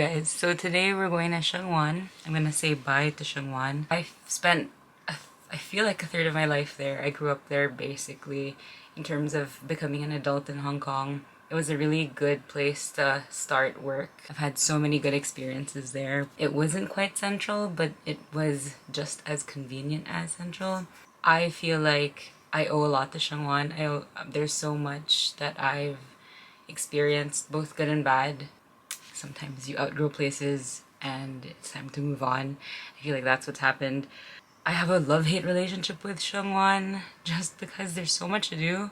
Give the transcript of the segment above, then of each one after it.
guys, so today we're going to Sheung Wan. I'm gonna say bye to Sheung Wan. I've spent, I feel like a third of my life there. I grew up there basically in terms of becoming an adult in Hong Kong. It was a really good place to start work. I've had so many good experiences there. It wasn't quite central, but it was just as convenient as central. I feel like I owe a lot to Sheung Wan. There's so much that I've experienced, both good and bad. Sometimes you outgrow places and it's time to move on. I feel like that's what's happened. I have a love-hate relationship with Sheung Wan just because there's so much to do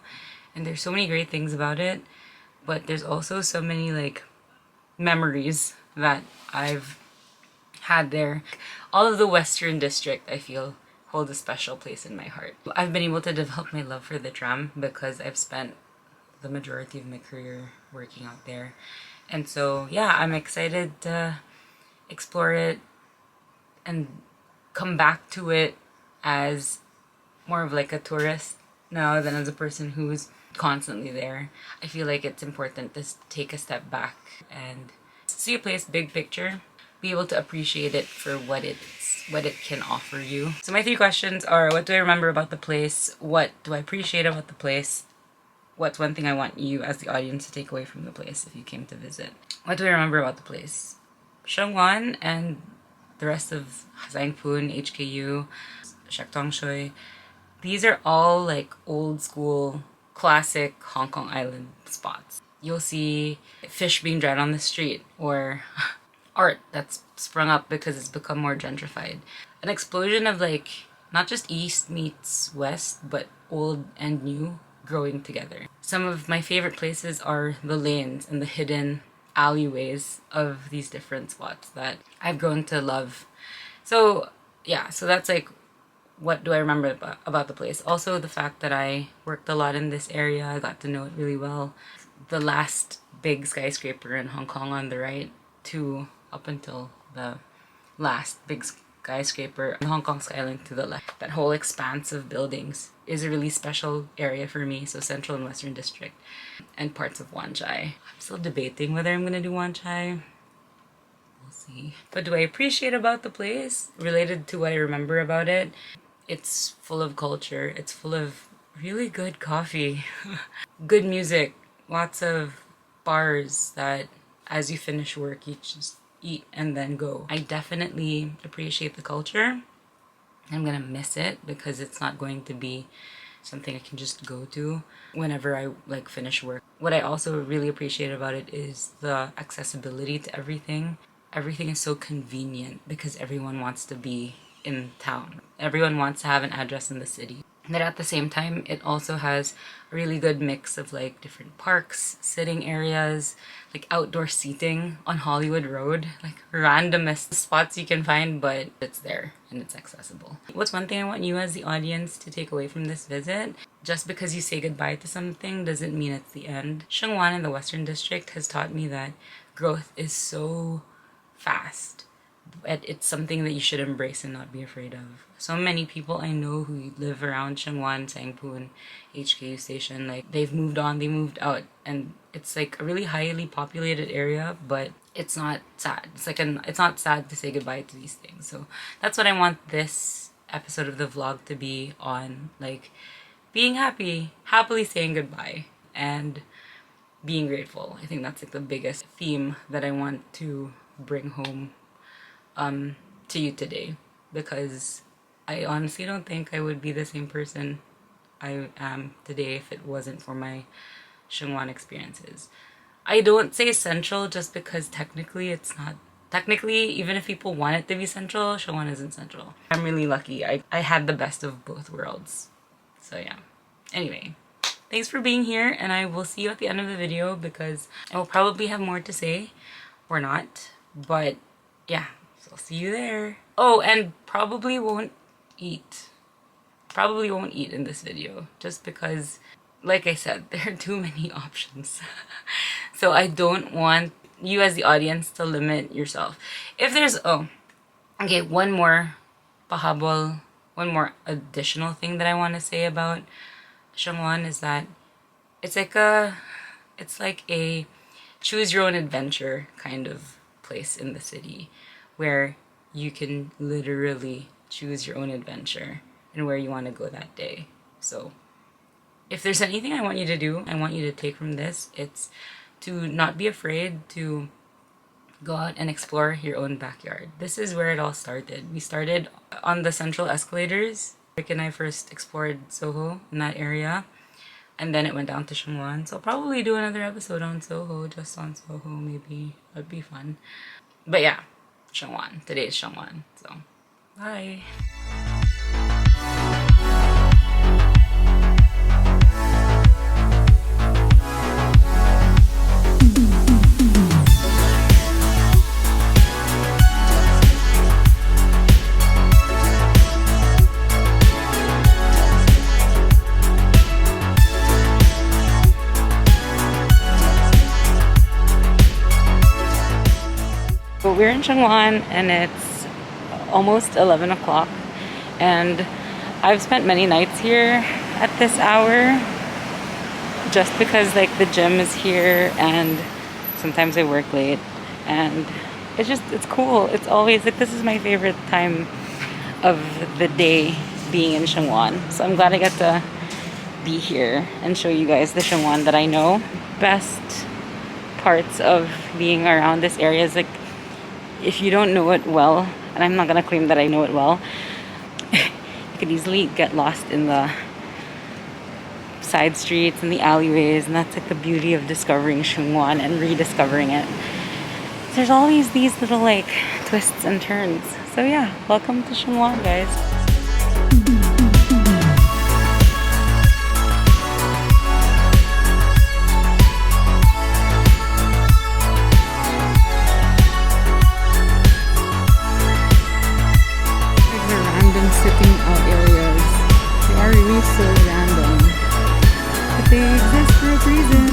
and there's so many great things about it, but there's also so many like memories that I've had there. All of the Western District, I feel, hold a special place in my heart. I've been able to develop my love for the tram because I've spent the majority of my career working out there. And so, yeah, I'm excited to explore it and come back to it as more of like a tourist now than as a person who's constantly there. I feel like it's important to take a step back and see a place big picture, be able to appreciate it for what it can offer you. So my three questions are: what do I remember about the place? What do I appreciate about the place? What's one thing I want you as the audience to take away from the place if you came to visit? What do I remember about the place? Sheung Wan and the rest of Sang Poon, HKU, Shek Tong Shoy. These are all like old school, classic Hong Kong Island spots. You'll see fish being dried on the street or art that's sprung up because it's become more gentrified. An explosion of like not just East meets West, but old and new growing together. Some of my favorite places are the lanes and the hidden alleyways of these different spots that I've grown to love. So yeah, so that's like, what do I remember about the place? Also the fact that I worked a lot in this area. I got to know it really well. The last big skyscraper in Hong Kong on the right to up until the last big skyscraper in Hong Kong skyline to the left. That whole expanse of buildings is a really special area for me. So Central and Western District and parts of Wan Chai. I'm still debating whether I'm gonna do Wan Chai. We'll see. What do I appreciate about the place? Related to what I remember about it, it's full of culture. It's full of really good coffee, good music, lots of bars that as you finish work you just eat and then go. I definitely appreciate the culture. I'm gonna miss it because it's not going to be something I can just go to whenever I like finish work. What I also really appreciate about it is the accessibility to everything. Everything is so convenient because everyone wants to be in town. Everyone wants to have an address in the city. But at the same time, it also has a really good mix of like different parks, sitting areas, like outdoor seating on Hollywood Road, like randomest spots you can find, but it's there and it's accessible. What's one thing I want you as the audience to take away from this visit? Just because you say goodbye to something doesn't mean it's the end. Sheung Wan in the Western District has taught me that growth is so fast. It's something that you should embrace and not be afraid of. So many people I know who live around Sheung Wan, Sang Poon, HKU station, like they've moved on, they moved out, and it's like a really highly populated area, but it's not sad. It's like it's not sad to say goodbye to these things. So that's what I want this episode of the vlog to be on, like being happy, happily saying goodbye, and being grateful. I think that's like the biggest theme that I want to bring home to you today, because I honestly don't think I would be the same person I am today if it wasn't for my Sheung Wan experiences. I don't say central just because technically it's not. Technically, even if people want it to be central, Sheung Wan isn't central. I'm really lucky. I had the best of both worlds. So yeah. Anyway, thanks for being here, and I will see you at the end of the video because I will probably have more to say or not. But yeah. I'll see you there. Oh, and probably won't eat. Probably won't eat in this video just because, like I said, there are too many options. So I don't want you as the audience to limit yourself. If there's, oh, okay, one more pahabol, one more additional thing that I want to say about Sheung Wan is that it's like a choose your own adventure kind of place in the city where you can literally choose your own adventure and where you want to go that day. So if there's anything I want you to do, I want you to take from this, it's to not be afraid to go out and explore your own backyard. This is where it all started. We started on the central escalators. Rick and I first explored Soho in that area, and then it went down to Sheung Wan. So I'll probably do another episode on Soho, just on Soho maybe. That'd be fun. But yeah, Sheung Wan. Today is Sheung Wan. So bye. So we're in Sheung Wan and it's almost 11 o'clock, and I've spent many nights here at this hour just because like the gym is here and sometimes I work late, and it's cool. It's always like, this is my favorite time of the day, being in Sheung Wan. So I'm glad I get to be here and show you guys the Sheung Wan that I know. Best parts of being around this area is like, if you don't know it well, and I'm not gonna claim that I know it well, you could easily get lost in the side streets and the alleyways, and that's like the beauty of discovering Sheung Wan and rediscovering it. There's always these little like twists and turns. So yeah, welcome to Sheung Wan, guys. Sitting out areas. They are really so random, but they exist for a reason.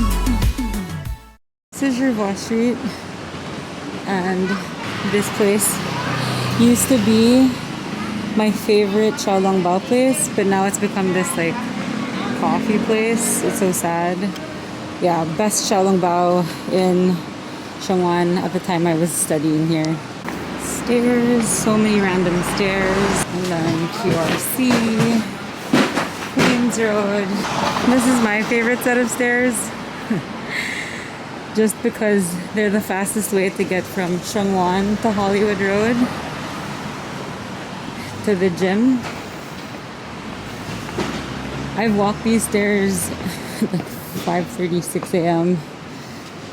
This is Jervois Street, and this place used to be my favorite xiao long bao place, but now it's become this like coffee place. It's so sad. Yeah, best xiao long bao in Sheung Wan at the time I was studying here. Stairs, so many random stairs, and then QRC, Queens Road. This is my favorite set of stairs, just because they're the fastest way to get from Sheung Wan to Hollywood Road to the gym. I've walked these stairs like 5:30, 6 a.m.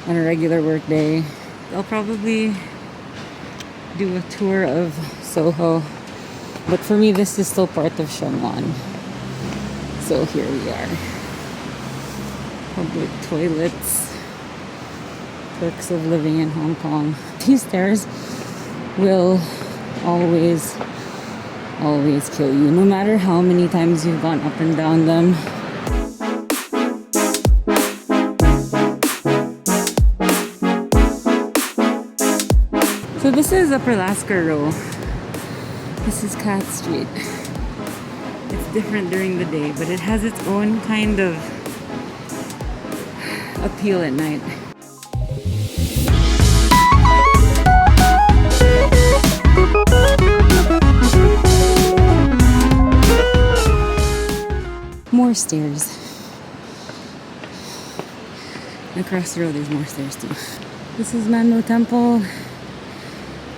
on a regular work day. I'll probably do a tour of Soho, but for me this is still part of Sheung Wan. So here we are. Public toilets, perks of living in Hong Kong. These stairs will always kill you, no matter how many times you've gone up and down them. So this is Upper Lascar Row. This is Cat Street. It's different during the day, but it has its own kind of appeal at night. More stairs. Across the road there's more stairs too. This is Mano Temple.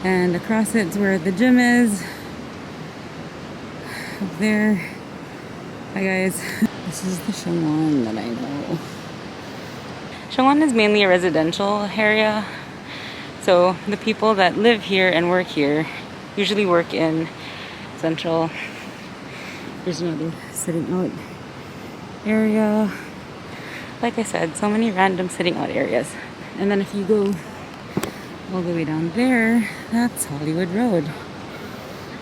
And across it's where the gym is. Up there. Hi guys. This is the Sheung Wan that I know. Sheung Wan is mainly a residential area. So the people that live here and work here usually work in central. There's another sitting out area. Like I said, so many random sitting out areas. And then if you go all the way down there, that's Hollywood Road,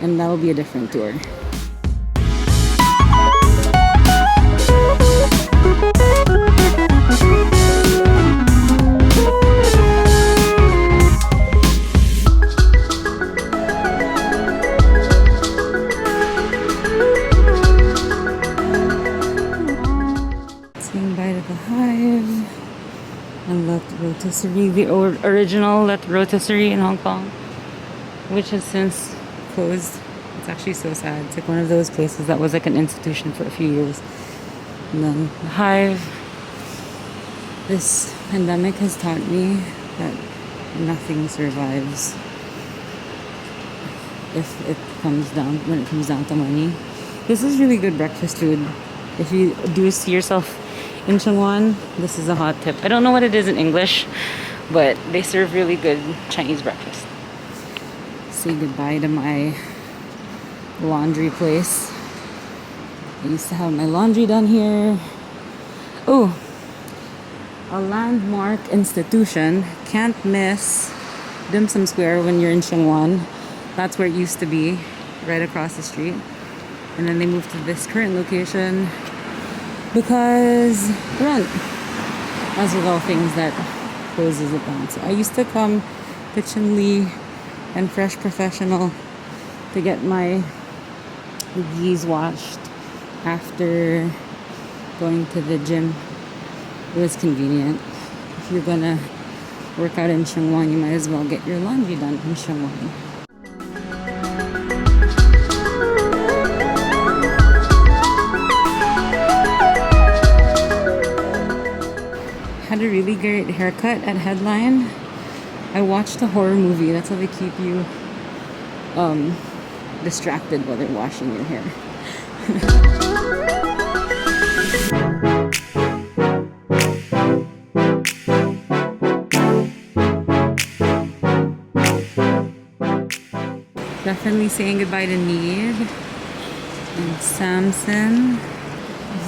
and that'll be a different tour. Saying bye to the Hive. I love Rotisserie, the original rotisserie in Hong Kong, which has since closed. It's actually so sad. It's like one of those places that was like an institution for a few years. And then the Hive. This pandemic has taught me that nothing survives if it comes down when it comes down to money. This is really good breakfast food. If you do see yourself in Sheung Wan, this is a hot tip. I don't know what it is in English, but they serve really good Chinese breakfast. Say goodbye to my laundry place. I used to have my laundry done here. Oh, a landmark institution. Can't miss Dim Sum Square when you're in Sheung Wan. That's where it used to be, right across the street. And then they moved to this current location because rent, as with all things that closes upon. So I used to come to Chin Lee and Fresh Professional to get my geese washed after going to the gym. It was convenient. If you're gonna work out in Sheung Wan, you might as well get your laundry done in Sheung Wan. Had a really great haircut at Headline. I watched a horror movie. That's how they keep you distracted while they're washing your hair. Definitely saying goodbye to Knead and Samsen.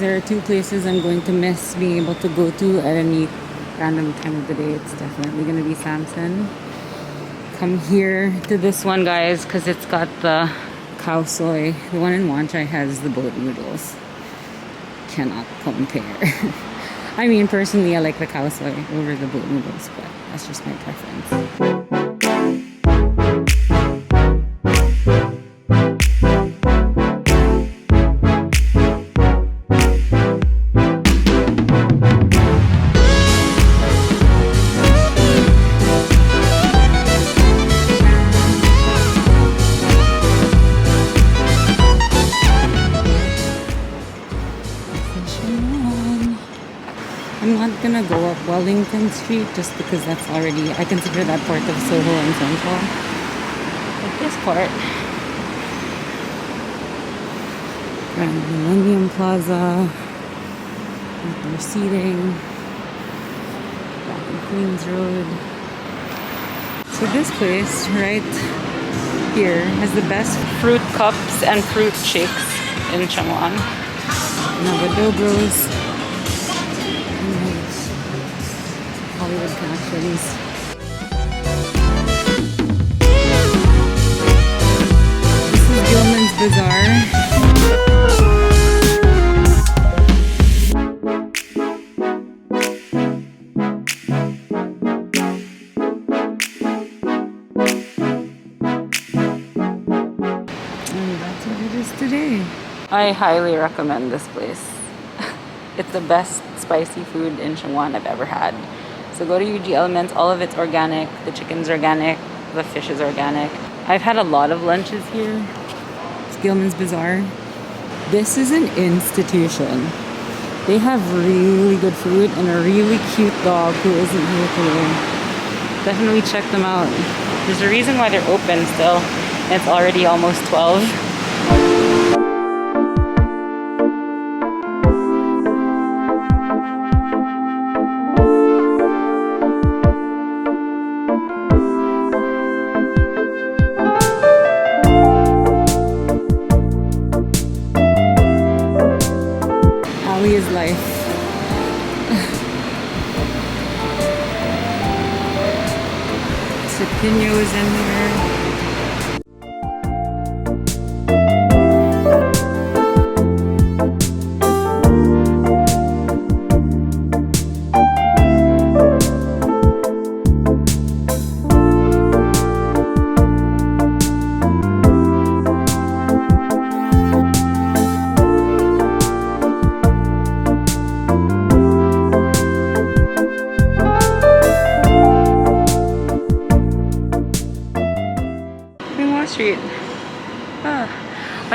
There are two places I'm going to miss being able to go to at any random time of the day. It's definitely going to be Samsen. Come here to this one, guys, because it's got the cow soy. The one in Wan Chai has the boat noodles. Cannot compare. I mean, personally, I like the cow soy over the boat noodles, but that's just my preference. I'm not gonna go up Wellington Street just because that's already, I consider that part of Soho and Central. But this part, Grand Millennium Plaza, outdoor seating, back in Queens Road. So this place right here has the best fruit cups and fruit shakes in Sheung Wan. Navadobros. Hollywood connections. This is Gilman's Bazaar. And that's what it is today. I highly recommend this place. It's the best spicy food in Sheung Wan I've ever had. So go to UG Elements, all of it's organic, the chicken's organic, the fish is organic. I've had a lot of lunches here. It's Gilman's Bazaar. This is an institution. They have really good food and a really cute dog who isn't here today. Definitely check them out. There's a reason why they're open still, and it's already almost 12. Is life. Cepino is in there.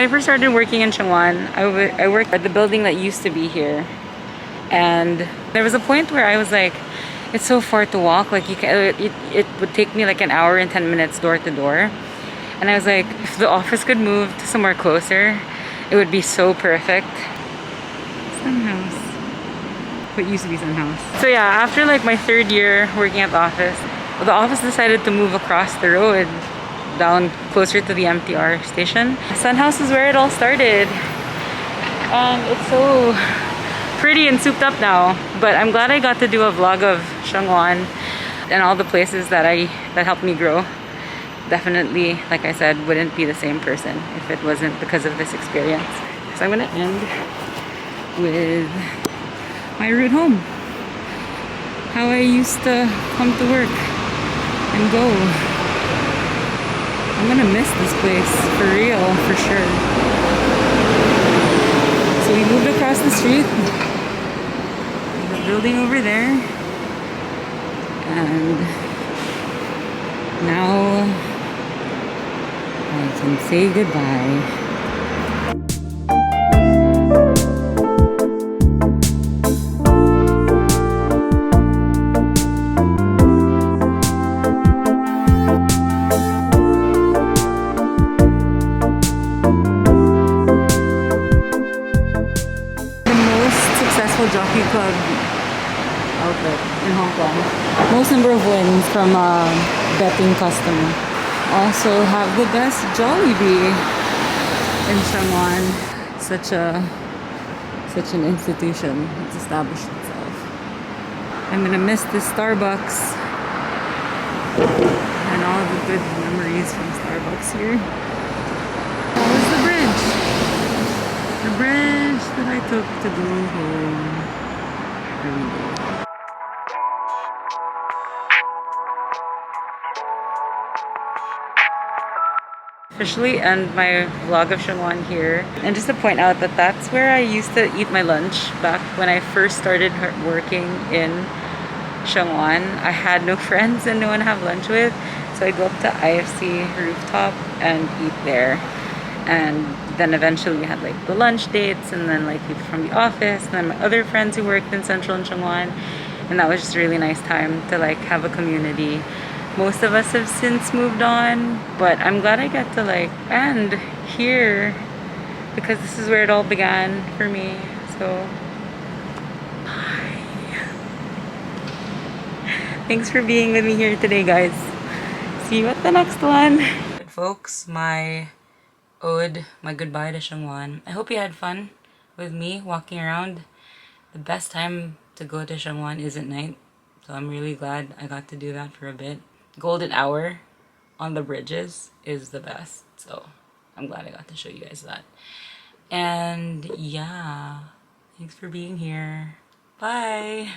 I first started working in Sheung Wan, I worked at the building that used to be here. And there was a point where I was like, it's so far to walk. Like it would take me like an hour and 10 minutes door to door. And I was like, if the office could move to somewhere closer, it would be so perfect. Sun House. What used to be Sun House. So yeah, after like my 3rd year working at the office decided to move across the road down closer to the MTR station. Sun House is where it all started. And it's so pretty and souped up now. But I'm glad I got to do a vlog of Sheung Wan and all the places that helped me grow. Definitely, like I said, wouldn't be the same person if it wasn't because of this experience. So I'm gonna end with my route home. How I used to come to work and go. I'm gonna miss this place for real, for sure. So we moved across the street. There's a building over there. And now I can say goodbye. Jockey Club outlet in Hong Kong. Most number of wins from a betting customer. Also have the best Jollibee in Sheung Wan. Such an institution. It's established itself. I'm gonna miss this Starbucks and all the good memories from Starbucks here. That was the bridge. The bridge that I took to go home every day. Officially end my vlog of Sheung Wan here. And just to point out that that's where I used to eat my lunch back when I first started working in Sheung Wan. I had no friends and no one to have lunch with. So I'd go up to IFC rooftop and eat there. And then eventually we had like the lunch dates and then like people from the office and then my other friends who worked in Central and Sheung Wan. And that was just a really nice time to like have a community. Most of us have since moved on, but I'm glad I get to like end here because this is where it all began for me. So bye. Thanks for being with me here today, guys. See you at the next one. Folks, my goodbye to Sheung Wan. I hope you had fun with me walking around. The best time to go to Sheung Wan is at night, so I'm really glad I got to do that for a bit. Golden hour on the bridges is the best, so I'm glad I got to show you guys that. And yeah, thanks for being here. Bye.